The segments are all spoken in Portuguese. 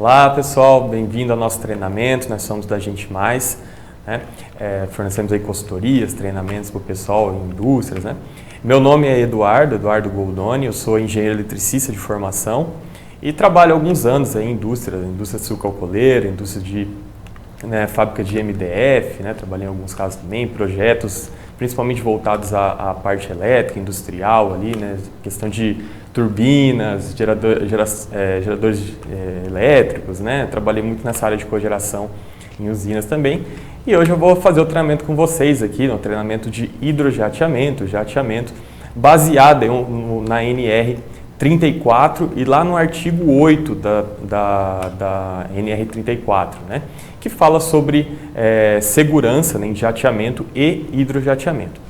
Olá pessoal, bem-vindo ao nosso treinamento, nós somos da Gente Mais, né? Fornecemos aí consultorias, treinamentos para o pessoal em indústrias, né? Meu nome é Eduardo Goldoni, eu sou engenheiro eletricista de formação e trabalho há alguns anos aí em indústria sucroalcooleira, indústria de fábrica de MDF, né? Trabalhei em alguns casos também, projetos principalmente voltados à parte elétrica, industrial ali, né? Questão de turbinas, geradores elétricos, né? Trabalhei muito nessa área de cogeração em usinas também. E hoje eu vou fazer o treinamento com vocês aqui, no treinamento de hidrojateamento, baseado na NR34 e lá no artigo 8 da NR34, né? Que fala sobre segurança, né, em jateamento e hidrojateamento.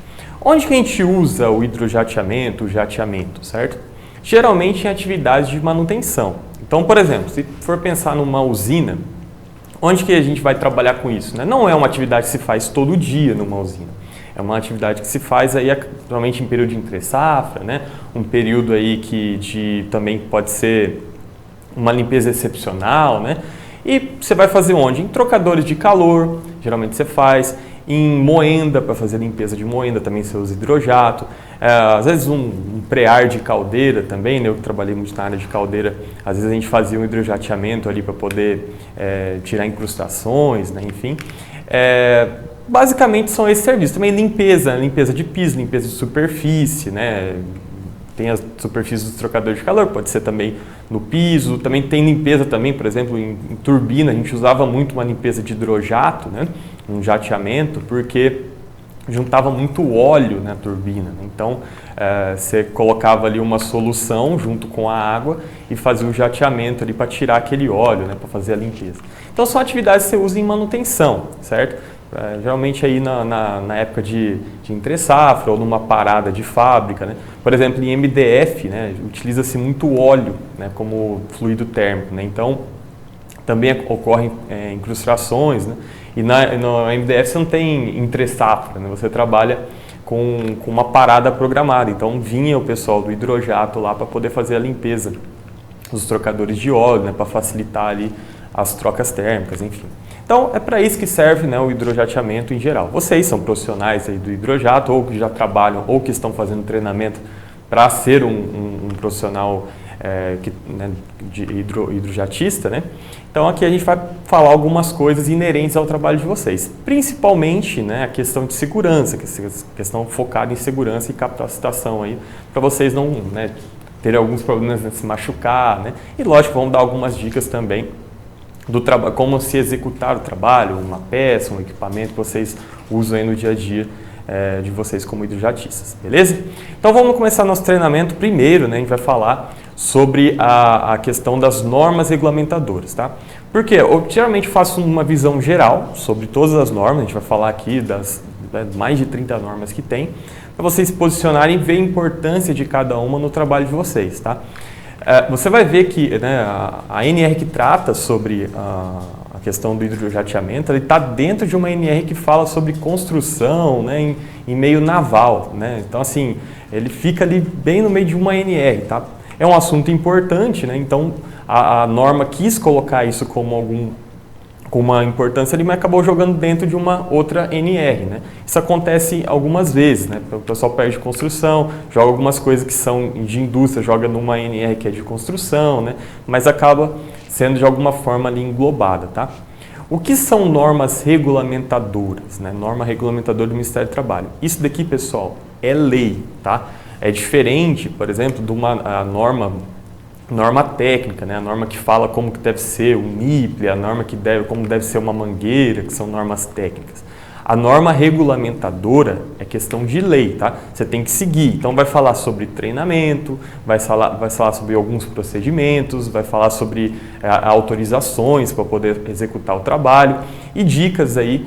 Onde que a gente usa o hidrojateamento, o jateamento, certo? Geralmente em atividades de manutenção. Então, por exemplo, se for pensar numa usina, onde que a gente vai trabalhar com isso, né? Não é uma atividade que se faz todo dia numa usina. É uma atividade que se faz aí normalmente em período de entre-safra, né? Um período aí também pode ser uma limpeza excepcional, né? E você vai fazer onde? Em trocadores de calor, geralmente você faz. Em moenda, para fazer limpeza de moenda, também você usa hidrojato. Às vezes um pré-ar de caldeira também, né? Eu que trabalhei muito na área de caldeira, às vezes a gente fazia um hidrojateamento ali para poder tirar incrustações, né? Enfim. Basicamente são esses serviços. Também limpeza de piso, limpeza de superfície, né? Tem as superfícies dos trocadores de calor, pode ser também no piso. Também tem limpeza também, por exemplo, em turbina, a gente usava muito uma limpeza de hidrojato, né? Um jateamento, porque juntava muito óleo na turbina, né? Então, você colocava ali uma solução junto com a água e fazia o jateamento ali para tirar aquele óleo, né? Para fazer a limpeza. Então, são atividades que você usa em manutenção, certo? Geralmente aí na época de entre-safra ou numa parada de fábrica, né? Por exemplo, em MDF, né, utiliza-se muito óleo, né, como fluido térmico, né? Então, também ocorrem incrustações, né? E no MDF você não tem entre-safra, né? Você trabalha com uma parada programada. Então, vinha o pessoal do hidrojato lá para poder fazer a limpeza dos trocadores de óleo, né, para facilitar ali as trocas térmicas, enfim. Então, é para isso que serve, né, o hidrojateamento em geral. Vocês são profissionais aí do hidrojato, ou que já trabalham, ou que estão fazendo treinamento para ser um profissional de hidrojatista, né? Então, aqui a gente vai falar algumas coisas inerentes ao trabalho de vocês. Principalmente, né, a questão de segurança, questão focada em segurança e capacitação aí, para vocês não, né, terem alguns problemas, né, se machucar, né? E, lógico, vamos dar algumas dicas também do trabalho, como se executar o trabalho, uma peça, um equipamento que vocês usam aí no dia a dia de vocês como hidrojatistas, beleza? Então vamos começar nosso treinamento. Primeiro, né, a gente vai falar sobre a questão das normas regulamentadoras, tá? Porque eu geralmente faço uma visão geral sobre todas as normas, a gente vai falar aqui das mais de 30 normas que tem, para vocês se posicionarem e ver a importância de cada uma no trabalho de vocês, tá? Você vai ver que, né, a NR que trata sobre a questão do hidrojateamento, ele está dentro de uma NR que fala sobre construção, né, em meio naval, né? Então, assim, ele fica ali bem no meio de uma NR, tá? É um assunto importante, né? Então, a norma quis colocar isso com uma importância ali, mas acabou jogando dentro de uma outra NR, né? Isso acontece algumas vezes, né? O pessoal perde construção, joga algumas coisas que são de indústria, joga numa NR que é de construção, né? Mas acaba sendo de alguma forma ali englobada, tá? O que são normas regulamentadoras, né? Norma regulamentadora do Ministério do Trabalho. Isso daqui, pessoal, é lei, tá? É diferente, por exemplo, de uma norma técnica, né? A norma que fala como que deve ser o NIPLE, a norma como deve ser uma mangueira, que são normas técnicas. A norma regulamentadora é questão de lei, tá? Você tem que seguir. Então vai falar sobre treinamento, vai falar sobre alguns procedimentos, vai falar sobre autorizações para poder executar o trabalho e dicas aí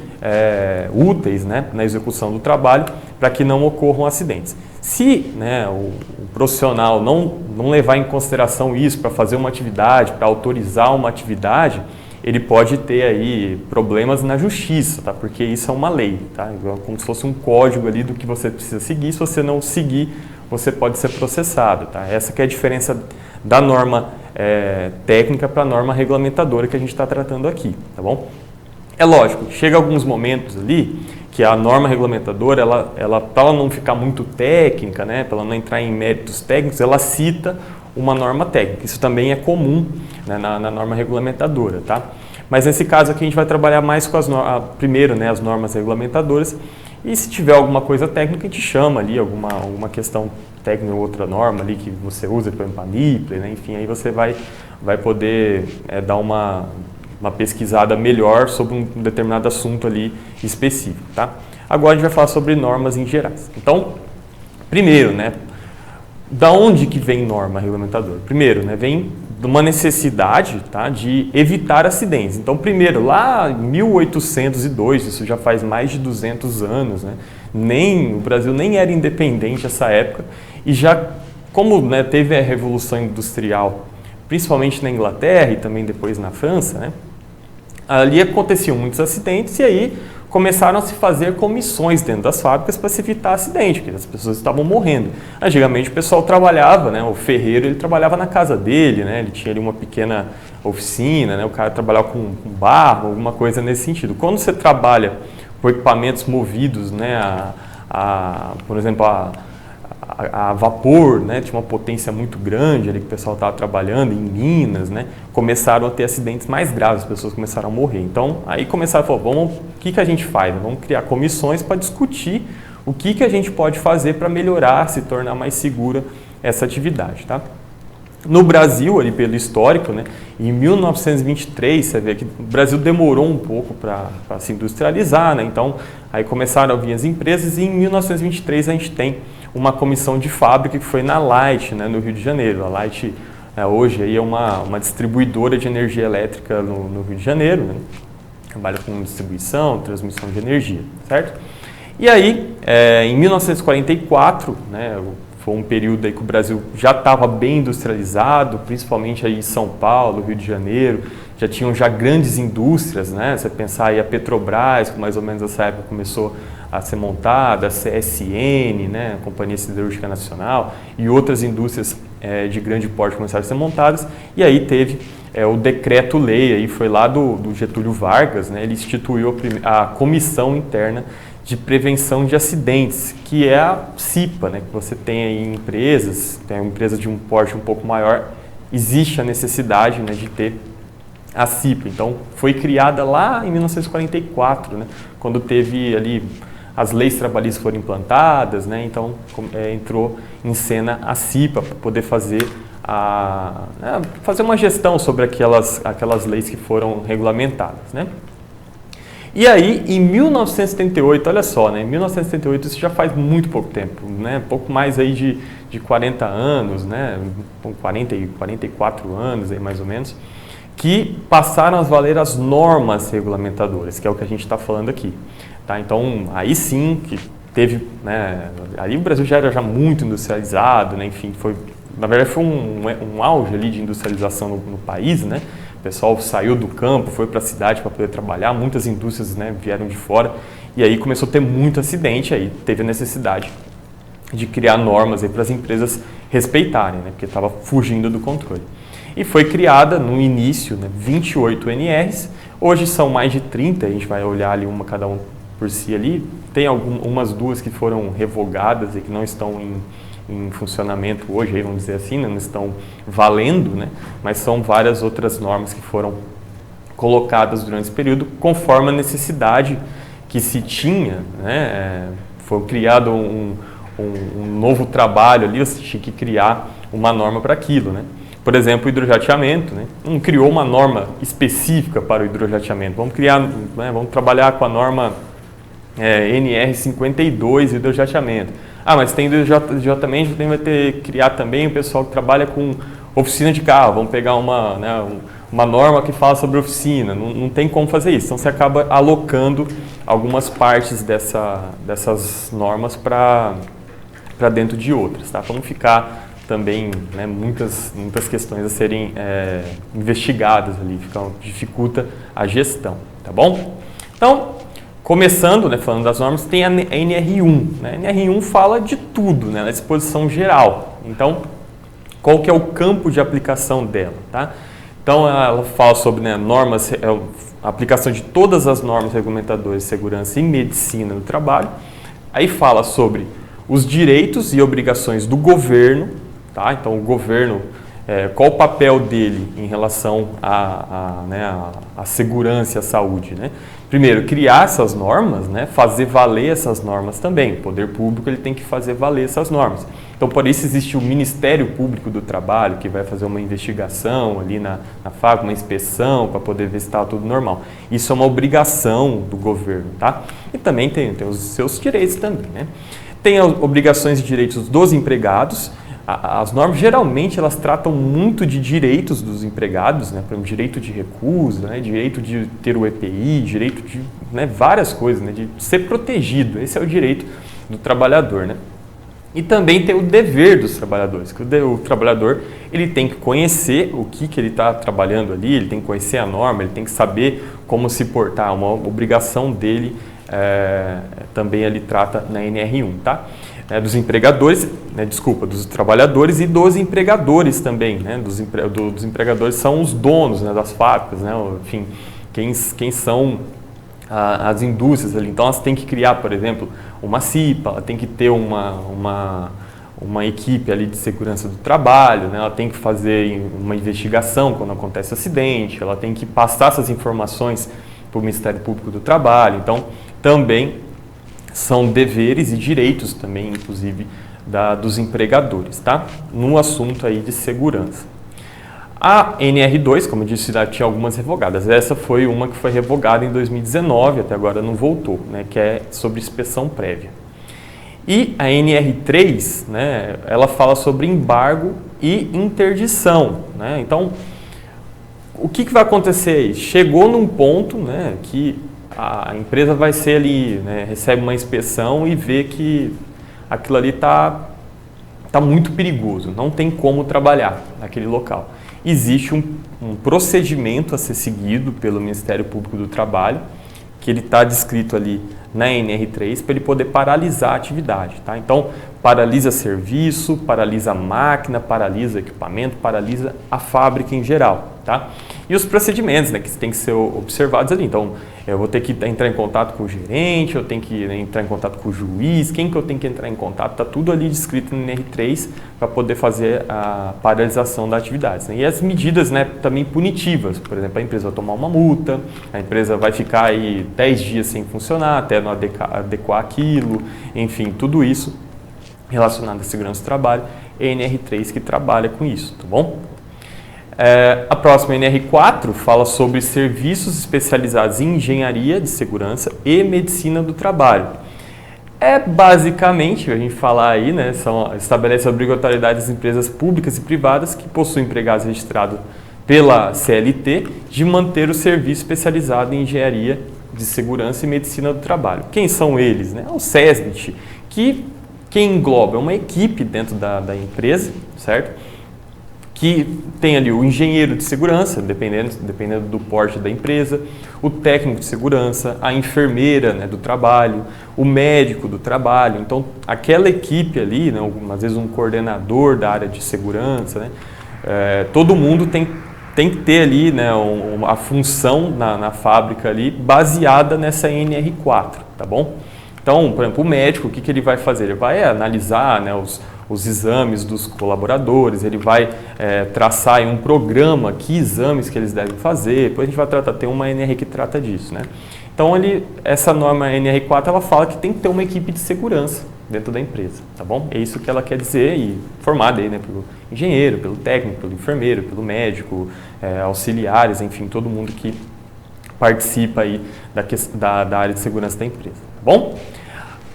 úteis, né, na execução do trabalho para que não ocorram acidentes. Se, né, o profissional não levar em consideração isso para fazer uma atividade, para autorizar uma atividade, ele pode ter aí problemas na justiça, tá? Porque isso é uma lei, tá? Como se fosse um código ali do que você precisa seguir. Se você não seguir, você pode ser processado, tá? Essa que é a diferença da norma técnica para a norma regulamentadora que a gente está tratando aqui, tá bom? É lógico, chega alguns momentos ali que a norma regulamentadora, ela para ela não ficar muito técnica, né, para ela não entrar em méritos técnicos, ela cita uma norma técnica. Isso também é comum, né, na norma regulamentadora, tá? Mas nesse caso aqui a gente vai trabalhar mais com primeiro, né, as normas regulamentadoras, e se tiver alguma coisa técnica a gente chama ali alguma questão técnica ou outra norma ali que você usa, por exemplo, a NIPLE, né, enfim, aí você vai poder dar uma pesquisada melhor sobre um determinado assunto ali específico, tá? Agora a gente vai falar sobre normas em gerais. Então, primeiro, né, da onde que vem norma regulamentadora? Primeiro, né, vem de uma necessidade, tá, de evitar acidentes. Então, primeiro, lá em 1802, isso já faz mais de 200 anos, né, o Brasil nem era independente nessa época, e já, como, né, teve a Revolução Industrial, principalmente na Inglaterra e também depois na França, né, ali aconteciam muitos acidentes e aí começaram a se fazer comissões dentro das fábricas para se evitar acidente, porque as pessoas estavam morrendo. Antigamente o pessoal trabalhava, né, o ferreiro ele trabalhava na casa dele, né, ele tinha ali uma pequena oficina, né, o cara trabalhava com barro, alguma coisa nesse sentido. Quando você trabalha com equipamentos movidos, né, por exemplo, a vapor, né, tinha uma potência muito grande ali que o pessoal estava trabalhando em minas, né, começaram a ter acidentes mais graves, as pessoas começaram a morrer. Então, aí começaram a falar, o que a gente faz? Vamos criar comissões para discutir o que a gente pode fazer para melhorar, se tornar mais segura essa atividade, tá? No Brasil, ali pelo histórico, né, em 1923, você vê que o Brasil demorou um pouco para se industrializar, né, então aí começaram a vir as empresas e em 1923 a gente tem uma comissão de fábrica que foi na Light, né, no Rio de Janeiro. A Light hoje aí é uma distribuidora de energia elétrica no Rio de Janeiro, né, trabalha com distribuição, transmissão de energia, certo? E aí, em 1944, né, foi um período aí que o Brasil já estava bem industrializado, principalmente aí em São Paulo, Rio de Janeiro, já tinham grandes indústrias, né? Você pensar aí a Petrobras, que mais ou menos nessa época começou a ser montada, a CSN, né? A Companhia Siderúrgica Nacional, e outras indústrias de grande porte começaram a ser montadas, e aí teve o decreto-lei, aí foi lá do Getúlio Vargas, né? Ele instituiu a Comissão Interna de Prevenção de Acidentes, que é a CIPA, né, que você tem aí em empresas, tem uma empresa de um porte um pouco maior, existe a necessidade, né, de ter a CIPA. Então, foi criada lá em 1944, né, quando teve ali as leis trabalhistas foram implantadas, né, então entrou em cena a CIPA para poder fazer uma gestão sobre aquelas leis que foram regulamentadas, né. E aí, em 1978, olha só, né, em 1978, isso já faz muito pouco tempo, né, pouco mais aí de 40 anos, né, 44 anos aí mais ou menos, que passaram a valer as normas regulamentadoras, que é o que a gente está falando aqui. Tá? Então, aí sim, que teve, né, aí o Brasil já era muito industrializado, né, enfim, na verdade foi um auge ali de industrialização no país, né. O pessoal saiu do campo, foi para a cidade para poder trabalhar, muitas indústrias, né, vieram de fora e aí começou a ter muito acidente, aí teve a necessidade de criar normas para as empresas respeitarem, né, porque estava fugindo do controle. E foi criada no início, né, 28 NRs, hoje são mais de 30, a gente vai olhar ali cada um por si ali, tem umas duas que foram revogadas e que não estão em funcionamento hoje, aí vamos dizer assim, né, não estão valendo, né, mas são várias outras normas que foram colocadas durante esse período conforme a necessidade que se tinha, né, foi criado um novo trabalho ali, você tinha que criar uma norma para aquilo, né. Por exemplo, o hidrojateamento, né, não criou uma norma específica para o hidrojateamento, vamos trabalhar com a norma NR52 hidrojateamento. Mas tem hidrojateamento, vai ter que criar também o pessoal que trabalha com oficina de carro, vamos pegar uma norma que fala sobre oficina, não tem como fazer isso, então você acaba alocando algumas partes dessas normas para dentro de outras, tá? Para não ficar também, né, muitas questões a serem investigadas ali, dificulta a gestão, tá bom? Então, começando, né, falando das normas, tem a NR1. Né? A NR1 fala de tudo, né, na disposição geral. Então, qual que é o campo de aplicação dela, tá? Então, ela fala sobre, né, normas, a aplicação de todas as normas regulamentadoras de segurança e medicina do trabalho. Aí fala sobre os direitos e obrigações do governo, tá? Então, o governo, qual o papel dele em relação à segurança e à saúde, né? Primeiro, criar essas normas, né? Fazer valer essas normas também. O poder público ele tem que fazer valer essas normas. Então, por isso existe o Ministério Público do Trabalho, que vai fazer uma investigação ali na fábrica, uma inspeção, para poder ver se está tudo normal. Isso é uma obrigação do governo, tá? E também tem os seus direitos também, né? Tem as obrigações e direitos dos empregados. As normas, geralmente, elas tratam muito de direitos dos empregados, né? Por exemplo, direito de recusa, né? Direito de ter o EPI, direito de, né, várias coisas, né? De ser protegido. Esse é o direito do trabalhador, né? E também tem o dever dos trabalhadores, que o trabalhador ele tem que conhecer o que ele está trabalhando ali, ele tem que conhecer a norma, ele tem que saber como se portar, uma obrigação dele também ele trata na NR1, tá? Dos empregadores, né, dos trabalhadores e dos empregadores também, né? Dos empregadores são os donos, né, das fábricas, né? Enfim, quem são as indústrias ali. Então elas têm que criar, por exemplo, uma CIPA, ela tem que ter uma equipe ali de segurança do trabalho, né? Ela tem que fazer uma investigação quando acontece acidente, ela tem que passar essas informações para o Ministério Público do Trabalho. Então também são deveres e direitos também, inclusive, dos empregadores, tá? No assunto aí de segurança. A NR2, como eu disse, já tinha algumas revogadas. Essa foi uma que foi revogada em 2019, até agora não voltou, né, que é sobre inspeção prévia. E a NR3, né, ela fala sobre embargo e interdição, né? Então, o que vai acontecer aí? Chegou num ponto, né, que a empresa vai ser ali, né, recebe uma inspeção e vê que aquilo ali está muito perigoso, não tem como trabalhar naquele local. Existe um procedimento a ser seguido pelo Ministério Público do Trabalho, que ele está descrito ali na NR3, para ele poder paralisar a atividade, tá? Então, paralisa serviço, paralisa a máquina, paralisa equipamento, paralisa a fábrica em geral, tá? E os procedimentos, né, que têm que ser observados ali. Então, eu vou ter que entrar em contato com o gerente, eu tenho que, né, entrar em contato com o juiz, quem que eu tenho que entrar em contato, está tudo ali descrito no NR3 para poder fazer a paralisação da atividade, né? E as medidas, né, também punitivas, por exemplo, a empresa vai tomar uma multa, a empresa vai ficar aí 10 dias sem funcionar até não adequar aquilo, enfim, tudo isso relacionado à segurança do trabalho, é a NR3 que trabalha com isso, tá bom? A próxima, NR4, fala sobre serviços especializados em engenharia de segurança e medicina do trabalho. Basicamente, a gente falar aí, né, estabelece a obrigatoriedade das empresas públicas e privadas que possuem empregados registrados pela CLT de manter o serviço especializado em engenharia de segurança e medicina do trabalho. Quem são eles? Né? O SESMIT, que engloba uma equipe dentro da empresa, certo? Que tem ali o engenheiro de segurança, dependendo do porte da empresa, o técnico de segurança, a enfermeira, né, do trabalho, o médico do trabalho. Então, aquela equipe ali, né, às vezes um coordenador da área de segurança, né, todo mundo tem que ter ali, né, a função na fábrica ali baseada nessa NR4, tá bom? Então, por exemplo, o médico, o que ele vai fazer? Ele vai analisar, né, os exames dos colaboradores, ele vai traçar aí um programa, que exames que eles devem fazer, depois a gente vai tem uma NR que trata disso, né? Então, essa norma NR4, ela fala que tem que ter uma equipe de segurança dentro da empresa, tá bom? É isso que ela quer dizer, e formada aí, né, pelo engenheiro, pelo técnico, pelo enfermeiro, pelo médico, auxiliares, enfim, todo mundo que participa aí da área de segurança da empresa, tá bom?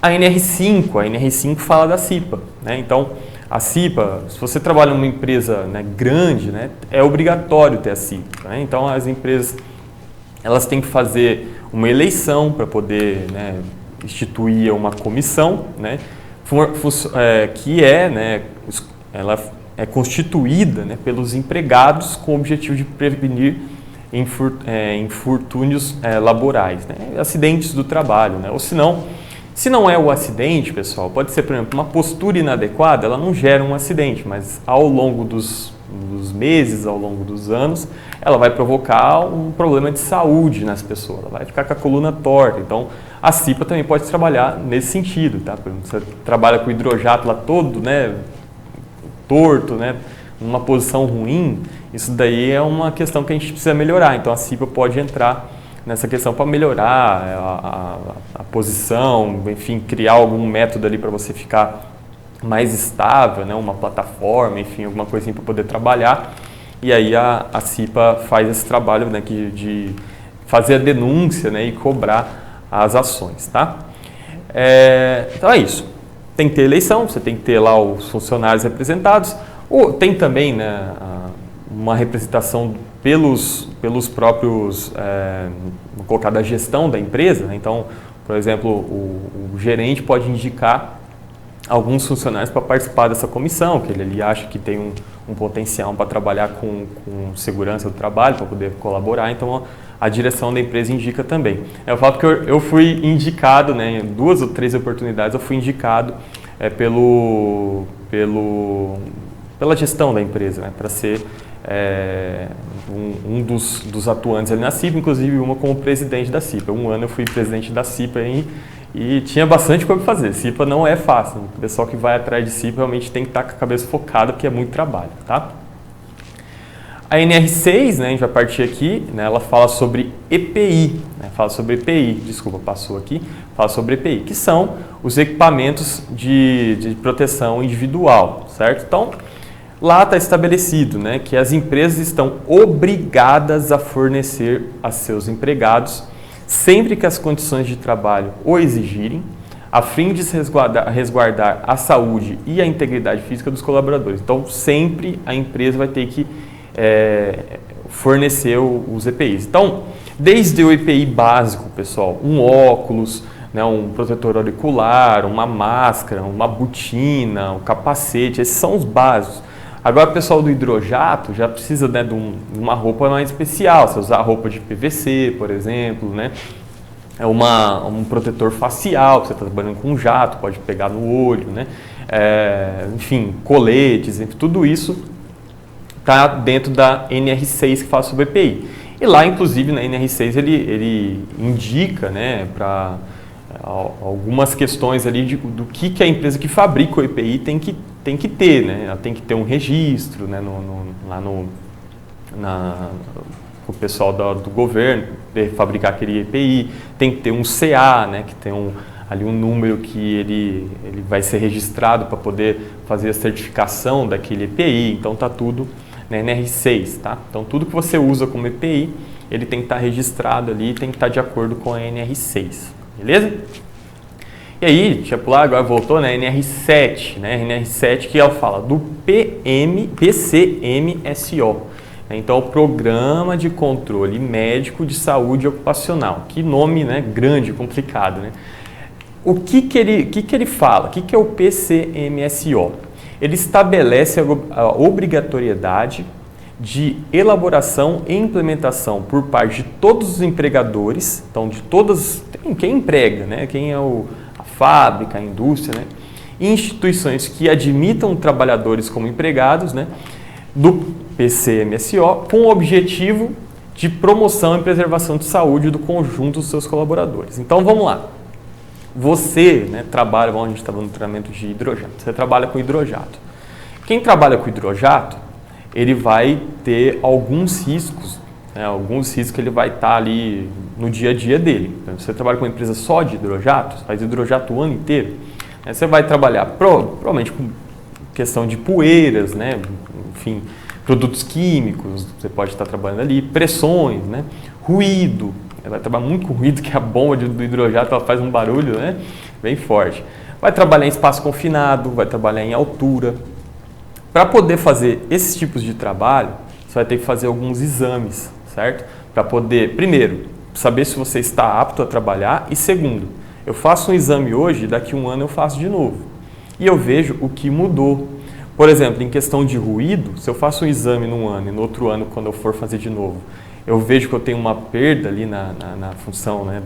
A NR5 fala da CIPA, né? Então, a CIPA, se você trabalha numa empresa, né, grande, né, é obrigatório ter a CIPA, né? Então, as empresas, elas têm que fazer uma eleição para poder, né, instituir uma comissão, né, que né, ela é constituída, né, pelos empregados com o objetivo de prevenir infortúnios laborais, né, acidentes do trabalho, né, ou senão Se não é o acidente, pessoal, pode ser, por exemplo, uma postura inadequada, ela não gera um acidente, mas ao longo dos meses, ao longo dos anos, ela vai provocar um problema de saúde nas pessoas, ela vai ficar com a coluna torta. Então, a CIPA também pode trabalhar nesse sentido, tá? Por exemplo, você trabalha com o hidrojato lá todo, né, torto, né, numa posição ruim, isso daí é uma questão que a gente precisa melhorar. Então, a CIPA pode entrar nessa questão para melhorar a posição, enfim, criar algum método ali para você ficar mais estável, né, uma plataforma, enfim, alguma coisinha para poder trabalhar. E aí a CIPA faz esse trabalho, né, de fazer a denúncia, né, e cobrar as ações, tá? Então é isso. Tem que ter eleição, você tem que ter lá os funcionários representados. Tem também, né, uma representação pelos próprios, vou colocar, da gestão da empresa. Então, por exemplo, o gerente pode indicar alguns funcionários para participar dessa comissão, que ele acha que tem um potencial para trabalhar com segurança do trabalho, para poder colaborar. Então, a direção da empresa indica também. Eu falo que eu fui indicado, né, em 2 ou 3 oportunidades, eu fui indicado pela gestão da empresa, né, para ser um dos atuantes ali na CIPA, inclusive uma como presidente da CIPA. Um ano eu fui presidente da CIPA e tinha bastante coisa para fazer. CIPA não é fácil, o pessoal que vai atrás de CIPA realmente tem que estar com a cabeça focada, porque é muito trabalho, tá? A NR6, né, a gente vai partir aqui, né, ela fala sobre EPI, né, fala sobre EPI, que são os equipamentos de proteção individual, certo? Então, lá está estabelecido, né, que as empresas estão obrigadas a fornecer a seus empregados, sempre que as condições de trabalho o exigirem, a fim de resguardar a saúde e a integridade física dos colaboradores. Então, sempre a empresa vai ter que fornecer os EPIs. Então, desde o EPI básico, pessoal, um óculos, né, um protetor auricular, uma máscara, uma botina, um capacete, esses são os básicos. Agora, o pessoal do hidrojato já precisa, né, de uma roupa mais especial. Você usar roupa de PVC, por exemplo, né? Um protetor facial, você está trabalhando com um jato, pode pegar no olho, né? Enfim, coletes, enfim, tudo isso está dentro da NR6 que fala sobre EPI. E lá, inclusive, na NR6 ele indica, né, para algumas questões ali do que a empresa que fabrica o EPI tem que ter, né? Ela tem que ter um registro, né, o pessoal do governo de fabricar aquele EPI, tem que ter um CA, né, que tem ali um número que ele vai ser registrado para poder fazer a certificação daquele EPI. Então tá tudo na NR6, tá? Então tudo que você usa como EPI, ele tem que estar registrado ali, tem que estar de acordo com a NR6, beleza? E aí, deixa eu pular, agora voltou, né? NR7, né? NR7 que ela fala do PCMSO. Então, o Programa de Controle Médico de Saúde Ocupacional. Que nome, né, grande, complicado, né? O que ele fala? O que é o PCMSO? Ele estabelece a obrigatoriedade de elaboração e implementação por parte de todos os empregadores, então de todas, quem emprega, né? Quem é a fábrica, a indústria, né? Instituições que admitam trabalhadores como empregados, né? Do PCMSO, com o objetivo de promoção e preservação de saúde do conjunto dos seus colaboradores. Então vamos lá. Você, né, trabalha, a gente estava no treinamento de hidrojato, você trabalha com hidrojato. Quem trabalha com hidrojato, ele vai ter alguns riscos, né, que ele vai estar ali no dia a dia dele. Então, você trabalha com uma empresa só de hidrojato, faz hidrojato o ano inteiro, né, você vai trabalhar provavelmente com questão de poeiras, né, enfim, produtos químicos, você pode estar trabalhando ali, pressões, né, ruído. Vai trabalhar muito com ruído, que a bomba do hidrojato ela faz um barulho, né, bem forte. Vai trabalhar em espaço confinado, vai trabalhar em altura. Para poder fazer esses tipos de trabalho, você vai ter que fazer alguns exames, certo? Para poder, primeiro, saber se você está apto a trabalhar e segundo, eu faço um exame hoje, daqui a um ano eu faço de novo. E eu vejo o que mudou. Por exemplo, em questão de ruído, se eu faço um exame num ano e no outro ano, quando eu for fazer de novo, eu vejo que eu tenho uma perda ali na função, né,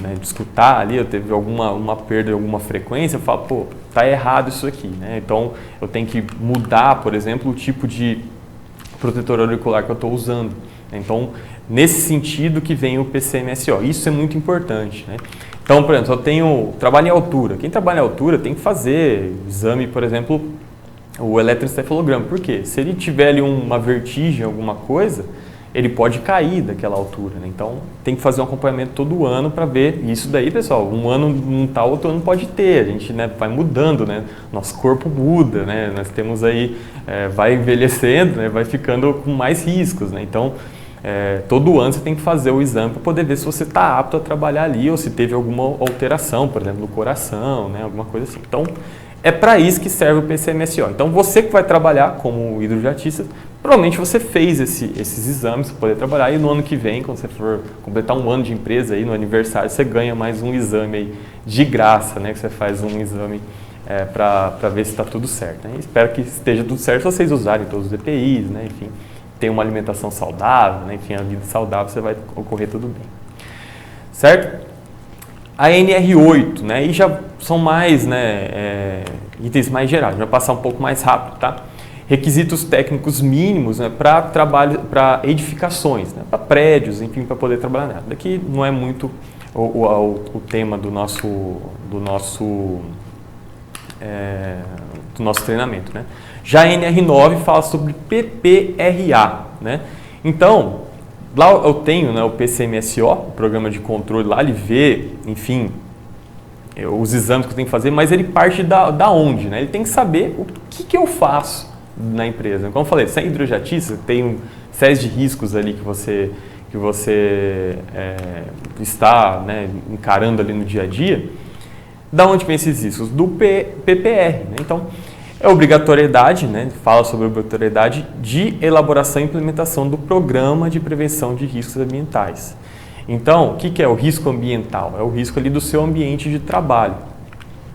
né, de escutar ali, eu teve uma perda de alguma frequência, eu falo, pô, tá errado isso aqui, né? Então, eu tenho que mudar, por exemplo, o tipo de protetor auricular que eu estou usando. Então, nesse sentido que vem o PCMSO. Isso é muito importante, né? Então, por exemplo, eu tenho trabalho em altura. Quem trabalha em altura tem que fazer exame, por exemplo, o eletroencefalograma. Por quê? Se ele tiver ali uma vertigem, alguma coisa, ele pode cair daquela altura, né? Então, tem que fazer um acompanhamento todo ano para ver isso daí, pessoal. Um ano não tá, outro ano pode ter. A gente, né, vai mudando, né? Nosso corpo muda, né? Nós temos aí, vai envelhecendo, né? Vai ficando com mais riscos, né? Então, todo ano você tem que fazer o exame para poder ver se você está apto a trabalhar ali ou se teve alguma alteração, por exemplo, no coração, né? Alguma coisa assim. Então, é para isso que serve o PCMSO. Então, você que vai trabalhar como hidrojatista, provavelmente você fez esses exames para poder trabalhar e no ano que vem, quando você for completar um ano de empresa aí, no aniversário, você ganha mais um exame aí de graça, né? Que você faz um exame para ver se está tudo certo, né? Espero que esteja tudo certo se vocês usarem todos os EPIs, né? Enfim, ter uma alimentação saudável, né? Enfim, a vida saudável, você vai ocorrer tudo bem. Certo? A NR8, né? E já são mais, né, itens mais gerais, vai passar um pouco mais rápido, tá? Requisitos técnicos mínimos, né, para trabalho, para edificações, né, para prédios, enfim, para poder trabalhar nela. Daqui não é muito o tema do nosso treinamento, né? Já a NR9 fala sobre PPRA, né? Então, lá eu tenho, né, o PCMSO, o programa de controle, lá ele vê, enfim, os exames que eu tenho que fazer, mas ele parte da onde, né? Ele tem que saber o que eu faço na empresa. Como eu falei, você é hidrojatista, tem séries de riscos ali que você está, né, encarando ali no dia a dia. Da onde vem esses riscos? Do PPR, né? Então, é obrigatoriedade, né? Fala sobre a obrigatoriedade de elaboração e implementação do programa de prevenção de riscos ambientais. Então, o que é o risco ambiental? É o risco ali do seu ambiente de trabalho.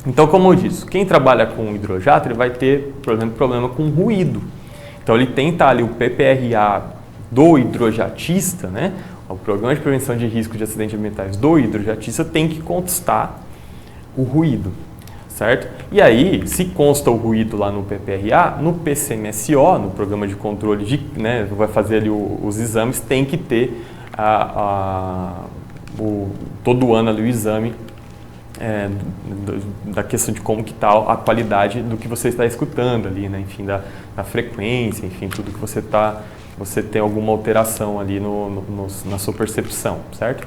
Então, como eu disse, quem trabalha com hidrojato, ele vai ter, por exemplo, problema com ruído. Então, ele tem que estar ali o PPRA do hidrojatista, né? O Programa de Prevenção de Risco de Acidentes Ambientais do hidrojatista tem que constar o ruído, certo? E aí, se consta o ruído lá no PPRA, no PCMSO, no Programa de Controle, né, vai fazer ali os exames, tem que ter todo ano ali o exame da questão de como que está a qualidade do que você está escutando ali, né? Enfim, da frequência, enfim, tudo que você tem alguma alteração ali na sua percepção, certo?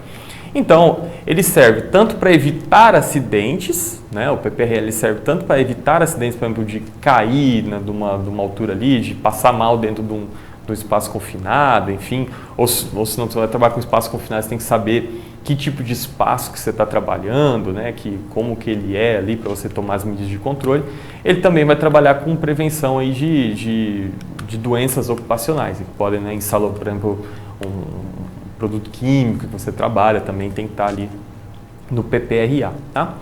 Então, ele serve tanto para evitar acidentes, né? O PPRA serve tanto para evitar acidentes, por exemplo, de cair, né, de uma altura ali, de passar mal dentro de um espaço confinado, enfim, ou se não você vai trabalhar com espaço confinado, você tem que saber que tipo de espaço que você está trabalhando, né, como que ele é ali para você tomar as medidas de controle. Ele também vai trabalhar com prevenção aí de doenças ocupacionais, que podem, né, instalar, por exemplo, um produto químico que você trabalha, também tem que estar ali no PPRA, tá?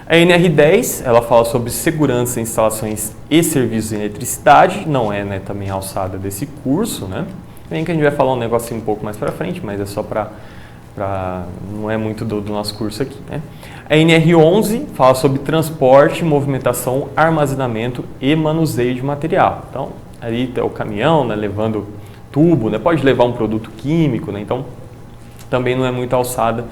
A NR10, ela fala sobre segurança em instalações e serviços de eletricidade, não é, né, também a alçada desse curso, né? Bem que a gente vai falar um negocinho um pouco mais para frente, mas é só não é muito do nosso curso aqui, né? A NR11 fala sobre transporte, movimentação, armazenamento e manuseio de material. Então, ali tem o caminhão, né, levando tubo, né, pode levar um produto químico, né? Então, também não é muito alçada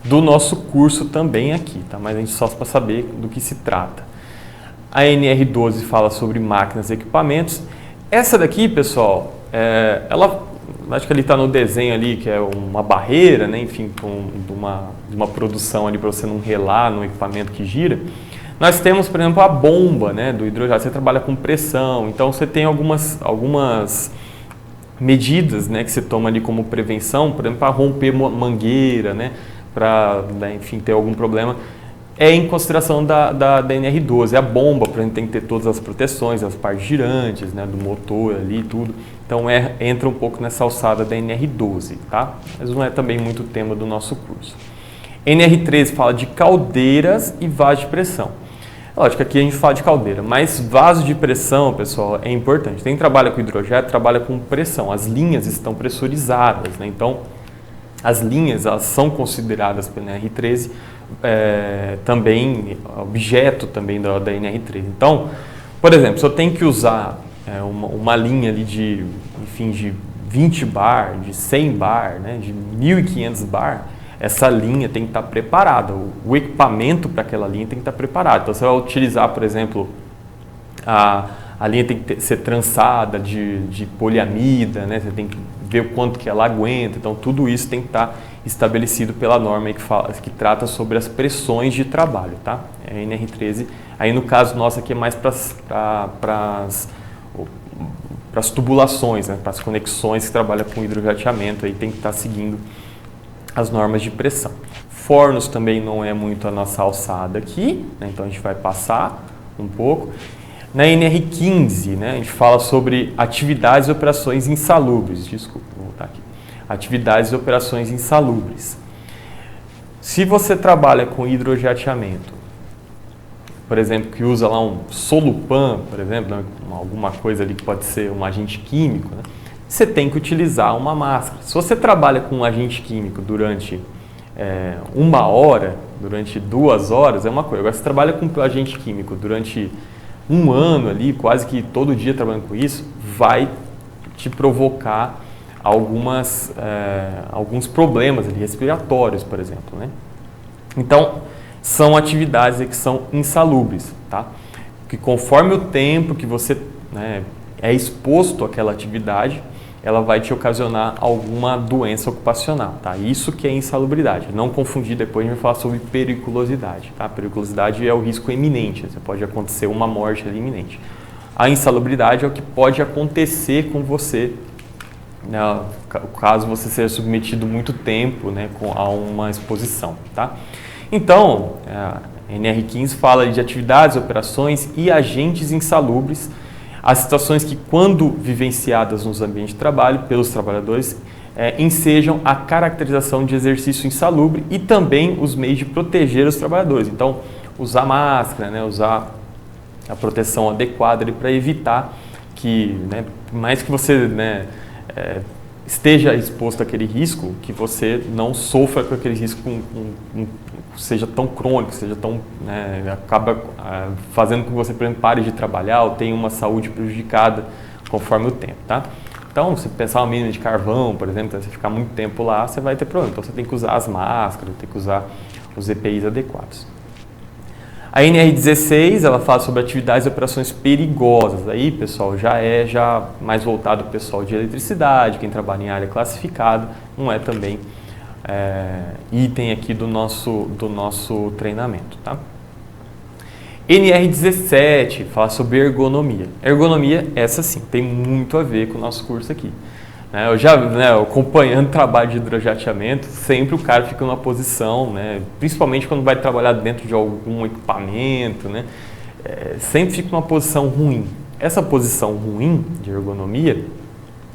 do nosso curso também aqui, tá? Mas a gente só para saber do que se trata. A NR12 fala sobre máquinas e equipamentos. Essa daqui, pessoal, ela, acho que ali está no desenho ali, que é uma barreira, né? Enfim, de uma produção ali para você não relar no equipamento que gira. Nós temos, por exemplo, a bomba, né, do hidrojato. Você trabalha com pressão, então você tem algumas medidas, né, que você toma ali como prevenção, por exemplo, para romper mangueira, né, para, enfim, ter algum problema, em consideração da NR12. A bomba, por exemplo, tem que ter todas as proteções, as partes girantes, né, do motor ali e tudo. Então, entra um pouco nessa alçada da NR12, tá? Mas não é também muito tema do nosso curso. NR13 fala de caldeiras e vasos de pressão. Lógico que aqui a gente fala de caldeira, mas vaso de pressão, pessoal, é importante. Quem trabalha com hidrojato trabalha com pressão, as linhas estão pressurizadas, né? Então, as linhas, elas são consideradas pela NR13 também objeto também da NR13. Então, por exemplo, se eu tenho que usar uma linha ali de 20 bar, de 100 bar, né, de 1.500 bar, essa linha tem que estar preparada, o equipamento para aquela linha tem que estar preparado. Então, você vai utilizar, por exemplo, a linha tem que ser trançada de poliamida, né? Você tem que ver o quanto que ela aguenta. Então, tudo isso tem que estar estabelecido pela norma aí que trata sobre as pressões de trabalho, tá? A NR13, aí no caso nosso aqui é mais para as tubulações, né? Para as conexões que trabalham com hidrojateamento, aí tem que estar seguindo as normas de pressão. Fornos também não é muito a nossa alçada aqui, né? Então a gente vai passar um pouco. Na NR15, né, a gente fala sobre atividades e operações insalubres. Desculpa, vou voltar aqui. Atividades e operações insalubres. Se você trabalha com hidrojateamento, por exemplo, que usa lá um solupan, por exemplo, né, alguma coisa ali que pode ser um agente químico, né, você tem que utilizar uma máscara. Se você trabalha com um agente químico durante 1 hora, durante 2 horas, é uma coisa. Agora, se você trabalha com um agente químico durante 1 ano ali, quase que todo dia trabalhando com isso, vai te provocar alguns problemas ali, respiratórios, por exemplo, né? Então, são atividades que são insalubres, tá? Que conforme o tempo que você, né, é exposto àquela atividade, ela vai te ocasionar alguma doença ocupacional, tá? Isso que é insalubridade. Não confundir, depois a gente vai falar sobre periculosidade, tá? Periculosidade é o risco iminente, você pode acontecer uma morte ali iminente. A insalubridade é o que pode acontecer com você, né, caso você seja submetido muito tempo, né, a uma exposição, tá? Então, a NR15 fala de atividades, operações e agentes insalubres, as situações que, quando vivenciadas nos ambientes de trabalho pelos trabalhadores, ensejam a caracterização de exercício insalubre e também os meios de proteger os trabalhadores. Então, usar máscara, né, usar a proteção adequada para evitar que, né, por mais que você, né, esteja exposto àquele risco, que você não sofra com aquele risco, seja tão crônico, seja tão, né, acaba fazendo com que você, por exemplo, pare de trabalhar ou tenha uma saúde prejudicada conforme o tempo, tá? Então, se pensar uma mina de carvão, por exemplo, você ficar muito tempo lá, você vai ter problema. Então, você tem que usar as máscaras, tem que usar os EPIs adequados. A NR16, ela fala sobre atividades e operações perigosas. Aí, pessoal, já mais voltado para o pessoal de eletricidade, quem trabalha em área classificada, não é também item aqui do nosso treinamento, tá? NR17 fala sobre ergonomia. Ergonomia, essa sim, tem muito a ver com o nosso curso aqui. Eu já, acompanhando o trabalho de hidrojateamento, sempre o cara fica numa posição, né, principalmente quando vai trabalhar dentro de algum equipamento, né, sempre fica numa posição ruim. Essa posição ruim de ergonomia,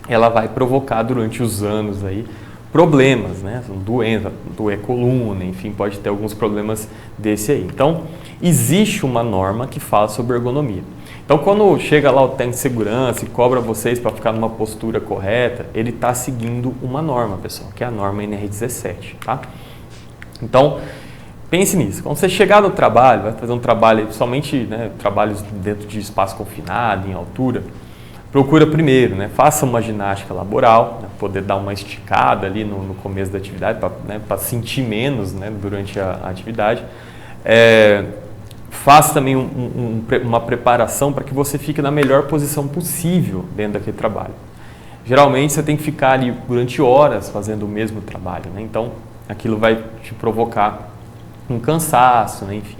ela vai provocar durante os anos aí problemas, né, doença, doer coluna, enfim, pode ter alguns problemas desse aí. Então, existe uma norma que fala sobre ergonomia. Então, quando chega lá o técnico de segurança e cobra vocês para ficar numa postura correta, ele está seguindo uma norma, pessoal, que é a norma NR17, tá? Então, pense nisso. Quando você chegar no trabalho, vai fazer um trabalho, principalmente, né, trabalhos dentro de espaço confinado, em altura, procura primeiro, né, faça uma ginástica laboral, né, poder dar uma esticada ali no começo da atividade, para sentir menos, né, durante a atividade. Faça também uma preparação para que você fique na melhor posição possível dentro daquele trabalho. Geralmente você tem que ficar ali durante horas fazendo o mesmo trabalho, né? Então aquilo vai te provocar um cansaço, né? Enfim.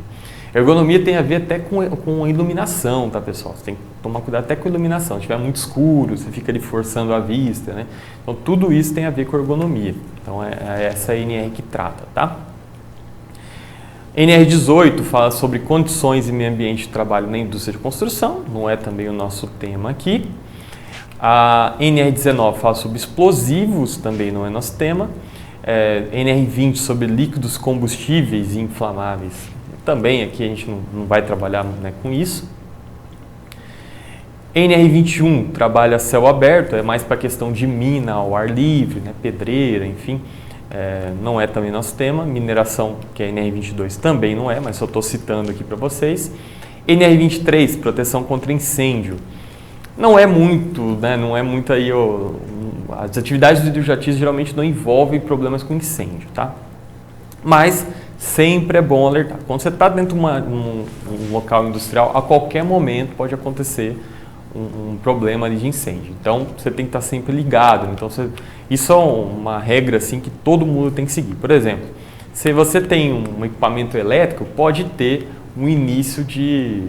Ergonomia tem a ver até com iluminação, tá, pessoal? Você tem que tomar cuidado até com a iluminação. Se estiver muito escuro, você fica ali forçando a vista, né? Então tudo isso tem a ver com ergonomia. Então é essa NR que trata, tá? NR18 fala sobre condições e meio ambiente de trabalho na indústria de construção, não é também o nosso tema aqui. A NR19 fala sobre explosivos, também não é nosso tema. NR20 sobre líquidos combustíveis e inflamáveis, também aqui a gente não vai trabalhar, né, com isso. NR21 trabalha céu aberto, é mais para a questão de mina ao ar livre, né, pedreira, enfim. não é também nosso tema. Mineração, que é a NR22, também não é, mas só estou citando aqui para vocês. NR23, proteção contra incêndio. Não é muito, né? Não é muito aí. As atividades do hidrojatismo geralmente não envolvem problemas com incêndio, tá? Mas sempre é bom alertar. Quando você está dentro de um local industrial, a qualquer momento pode acontecer um problema ali de incêndio. Então, você tem que estar sempre ligado. Então, isso é uma regra assim, que todo mundo tem que seguir. Por exemplo, se você tem um equipamento elétrico, pode ter um início de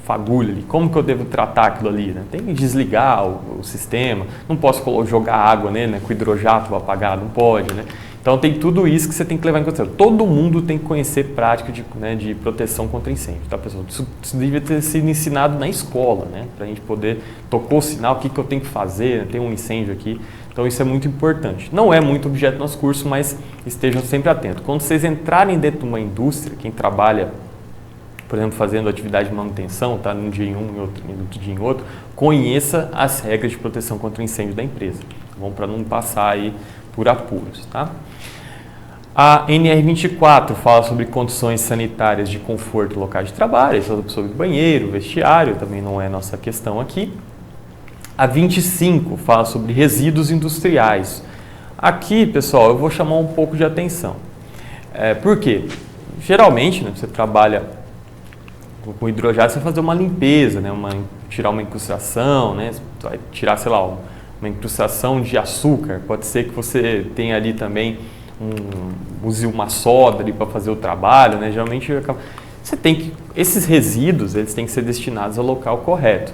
fagulha ali. Como que eu devo tratar aquilo ali? Né? Tem que desligar o sistema. Não posso jogar água nele, né? Com o hidrojato vai apagar, não pode, né? Então tem tudo isso que você tem que levar em consideração. Todo mundo tem que conhecer prática de proteção contra incêndio, tá, pessoal? Isso devia ter sido ensinado na escola, né? Para a gente poder tocar o sinal, o que eu tenho que fazer, né? Tem um incêndio aqui. Então isso é muito importante. Não é muito objeto do nosso curso, mas estejam sempre atentos. Quando vocês entrarem dentro de uma indústria, quem trabalha, por exemplo, fazendo atividade de manutenção, tá? Num dia em um, outro dia em outro, conheça as regras de proteção contra incêndio da empresa. Bom, para não passar aí por apuros, tá? A NR24 fala sobre condições sanitárias de conforto local de trabalho, sobre banheiro, vestiário, também não é nossa questão aqui. A 25 fala sobre resíduos industriais. Aqui, pessoal, eu vou chamar um pouco de atenção. Por quê? Geralmente, né, você trabalha com hidrojato, você vai fazer uma limpeza, né, tirar uma incrustação, né, você vai tirar, sei lá, uma incrustação de açúcar. Pode ser que você tenha ali também use uma soda ali para fazer o trabalho, né? Geralmente esses resíduos, eles têm que ser destinados ao local correto.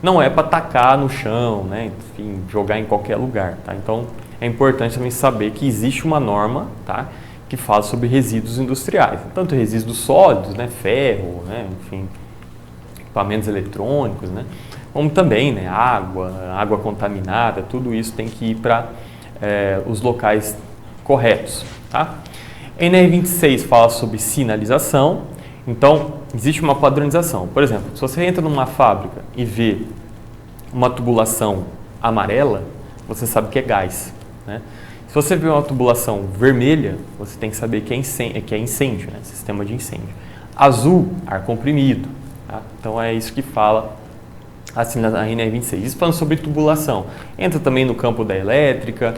Não é para tacar no chão, né? Enfim, jogar em qualquer lugar, tá? Então é importante também saber que existe uma norma, tá? Que fala sobre resíduos industriais, tanto resíduos sólidos, né? Ferro, né? Enfim, equipamentos eletrônicos, né? Como também, né? Água contaminada, tudo isso tem que ir para os locais corretos, tá? NR26 fala sobre sinalização. Então, existe uma padronização. Por exemplo, se você entra numa fábrica e vê uma tubulação amarela, você sabe que é gás, né? Se você vê uma tubulação vermelha, você tem que saber que é incêndio, né? Sistema de incêndio. Azul, ar comprimido, tá? Então, é isso que fala a NR26. Isso falando sobre tubulação. Entra também no campo da elétrica,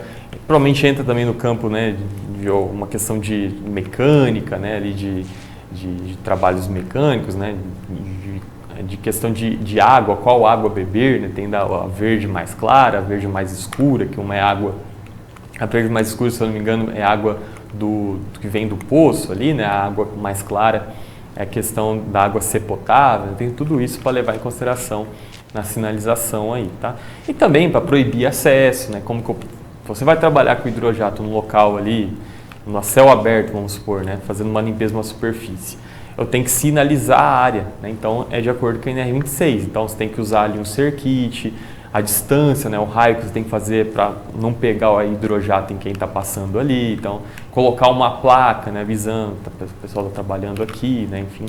provavelmente entra também no campo, né, de uma questão de mecânica, né, ali de trabalhos mecânicos, né, de questão de água, qual água beber, né, tem a verde mais clara, a verde mais escura, que uma é água, a verde mais escura, se eu não me engano, é água que vem do poço ali, né, a água mais clara é a questão da água ser potável, tem tudo isso para levar em consideração na sinalização aí, tá? E também para proibir acesso, né, como que você vai trabalhar com hidrojato no local ali, no céu aberto, vamos supor, né, fazendo uma limpeza numa superfície. Eu tenho que sinalizar a área, né, então é de acordo com a NR26. Então você tem que usar ali um circuit, a distância, né, o raio que você tem que fazer para não pegar o hidrojato em quem está passando ali. Então, colocar uma placa, né, avisando que o pessoal está trabalhando aqui, né, enfim,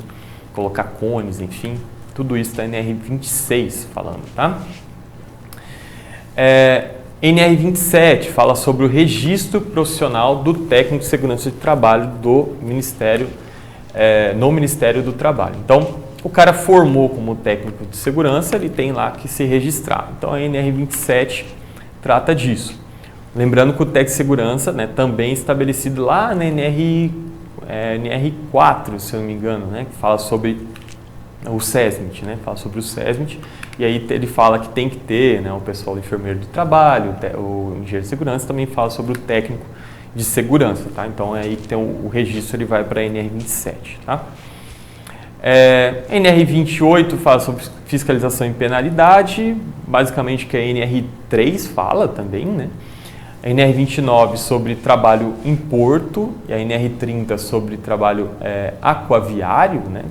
colocar cones, enfim, tudo isso está NR26 falando, tá? NR27 fala sobre o registro profissional do técnico de segurança de trabalho do Ministério, no Ministério do Trabalho. Então, o cara formou como técnico de segurança, ele tem lá que se registrar. Então, a NR27 trata disso. Lembrando que o técnico de segurança, né, também estabelecido lá na NR4, se eu não me engano, né, que fala sobre o SESMIT, né, fala sobre o SESMIT, e aí ele fala que tem que ter, né, o pessoal do enfermeiro do trabalho, o engenheiro de segurança também fala sobre o técnico de segurança, tá? Então é aí que tem o registro, ele vai para a NR27, tá? NR28 fala sobre fiscalização e penalidade, basicamente que a NR3 fala também, né? A NR29 sobre trabalho em porto e a NR30 sobre trabalho aquaviário, né?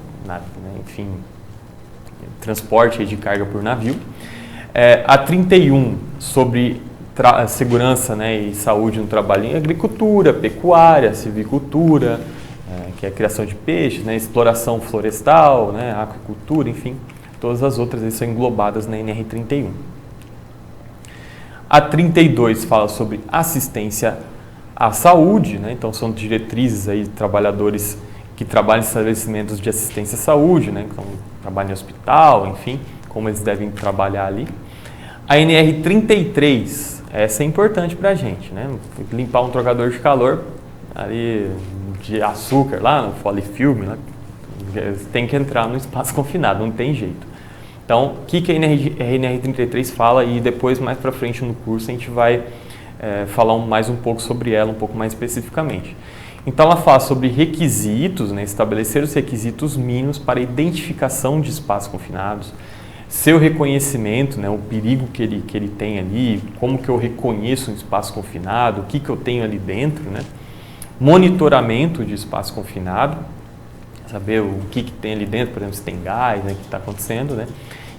Enfim, transporte de carga por navio. A 31 sobre segurança, né, e saúde no trabalho em agricultura, pecuária, silvicultura, que é a criação de peixes, né, exploração florestal, né, aquicultura, enfim, todas as outras são englobadas na NR31. A 32 fala sobre assistência à saúde, né? Então são diretrizes aí de trabalhadores que trabalham em estabelecimentos de assistência à saúde, né? Então trabalham em hospital, enfim, como eles devem trabalhar ali. A NR33, essa é importante para a gente, né? Limpar um trocador de calor ali de açúcar lá no folifilme, né? Tem que entrar no espaço confinado, não tem jeito. Então, o que a NR33 fala, e depois mais para frente no curso a gente vai falar mais um pouco sobre ela, um pouco mais especificamente. Então ela fala sobre requisitos, né? Estabelecer os requisitos mínimos para identificação de espaços confinados, seu reconhecimento, né? O perigo que ele tem ali, como que eu reconheço um espaço confinado, o que eu tenho ali dentro, né? Monitoramento de espaço confinado, saber o que tem ali dentro, por exemplo, se tem gás, né, o que está acontecendo, né?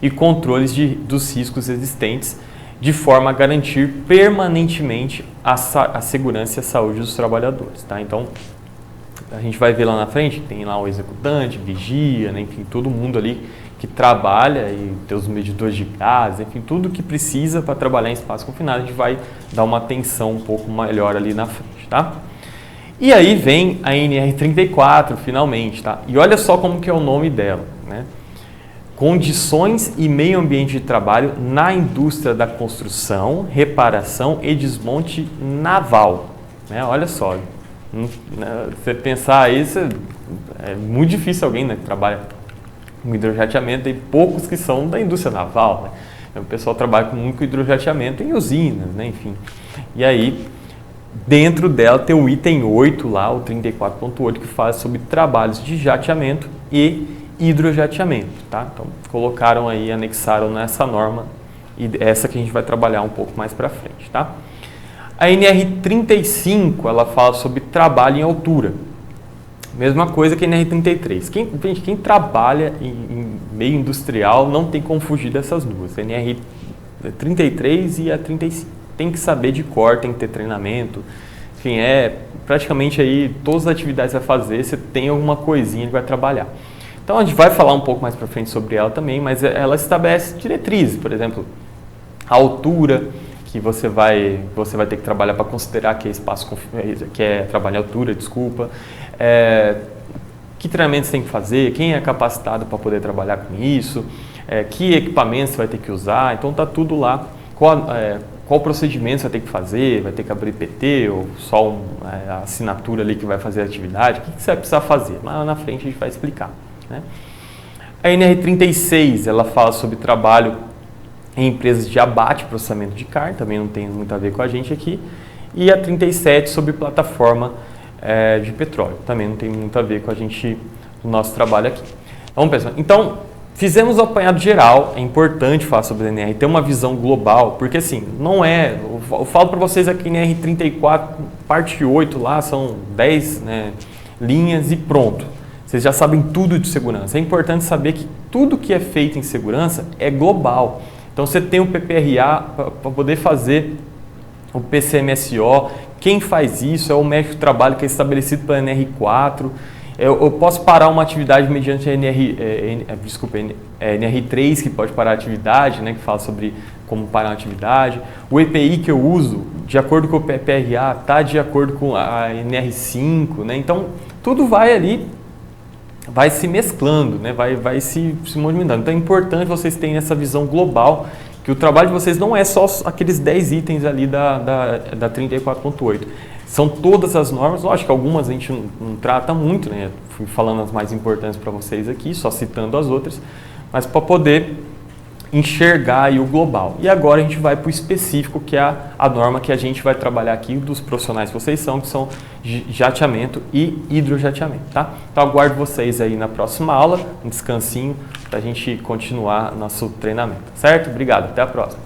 E controles dos riscos existentes, de forma a garantir permanentemente a segurança e a saúde dos trabalhadores, tá? Então, a gente vai ver lá na frente, tem lá o executante, vigia, né, enfim, todo mundo ali que trabalha e tem os medidores de gases, enfim, tudo que precisa para trabalhar em espaço confinado, a gente vai dar uma atenção um pouco melhor ali na frente, tá? E aí vem a NR34, finalmente, tá? E olha só como que é o nome dela, né? Condições e meio ambiente de trabalho na indústria da construção, reparação e desmonte naval, né? Olha só, você pensar isso, é muito difícil alguém, né, que trabalha com hidrojateamento, tem poucos que são da indústria naval, né? O pessoal trabalha com muito hidrojateamento em usinas, né, enfim. E aí, dentro dela tem o item 8 lá, o 34.8, que fala sobre trabalhos de jateamento e hidrojateamento, tá? Então, colocaram aí, anexaram nessa norma, e essa que a gente vai trabalhar um pouco mais para frente, tá? A NR35, ela fala sobre trabalho em altura. Mesma coisa que a NR33. Quem trabalha em meio industrial não tem como fugir dessas duas, a NR33 e a 35. Tem que saber de cor, tem que ter treinamento, enfim, praticamente aí todas as atividades que vai fazer, você tem alguma coisinha que vai trabalhar. Então a gente vai falar um pouco mais para frente sobre ela também, mas ela estabelece diretrizes, por exemplo, a altura que você vai ter que trabalhar para considerar que é espaço, que é trabalho em altura, desculpa, que treinamentos tem que fazer, quem é capacitado para poder trabalhar com isso, que equipamentos você vai ter que usar, então tá tudo lá. Qual procedimento você vai ter que fazer, vai ter que abrir PT ou só a assinatura ali que vai fazer a atividade, o que você vai precisar fazer? Mas lá na frente a gente vai explicar, né? A NR36, ela fala sobre trabalho em empresas de abate e processamento de carne, também não tem muito a ver com a gente aqui, e a 37 sobre plataforma de petróleo, também não tem muito a ver com a gente, o nosso trabalho aqui. Vamos pessoal, então, fizemos o apanhado geral, é importante falar sobre a NR, ter uma visão global, porque assim, eu falo para vocês aqui NR34, parte 8 lá, são 10 linhas e pronto. Vocês já sabem tudo de segurança. É importante saber que tudo que é feito em segurança é global. Então você tem o PPRA para poder fazer o PCMSO, quem faz isso é o médico de trabalho que é estabelecido pela NR4, eu posso parar uma atividade mediante a NR3, que pode parar a atividade, né, que fala sobre como parar uma atividade. O EPI que eu uso, de acordo com o PPRA, está de acordo com a NR5, né? Então, tudo vai ali, vai se mesclando, né? vai se movimentando. Então, é importante vocês terem essa visão global, que o trabalho de vocês não é só aqueles 10 itens ali da 34.8. São todas as normas, lógico que algumas a gente não trata muito, né? Fui falando as mais importantes para vocês aqui, só citando as outras, mas para poder enxergar aí o global. E agora a gente vai para o específico, que é a norma que a gente vai trabalhar aqui, dos profissionais que vocês são, que são jateamento e hidrojateamento, tá? Então aguardo vocês aí na próxima aula, um descansinho, para a gente continuar nosso treinamento, certo? Obrigado, até a próxima.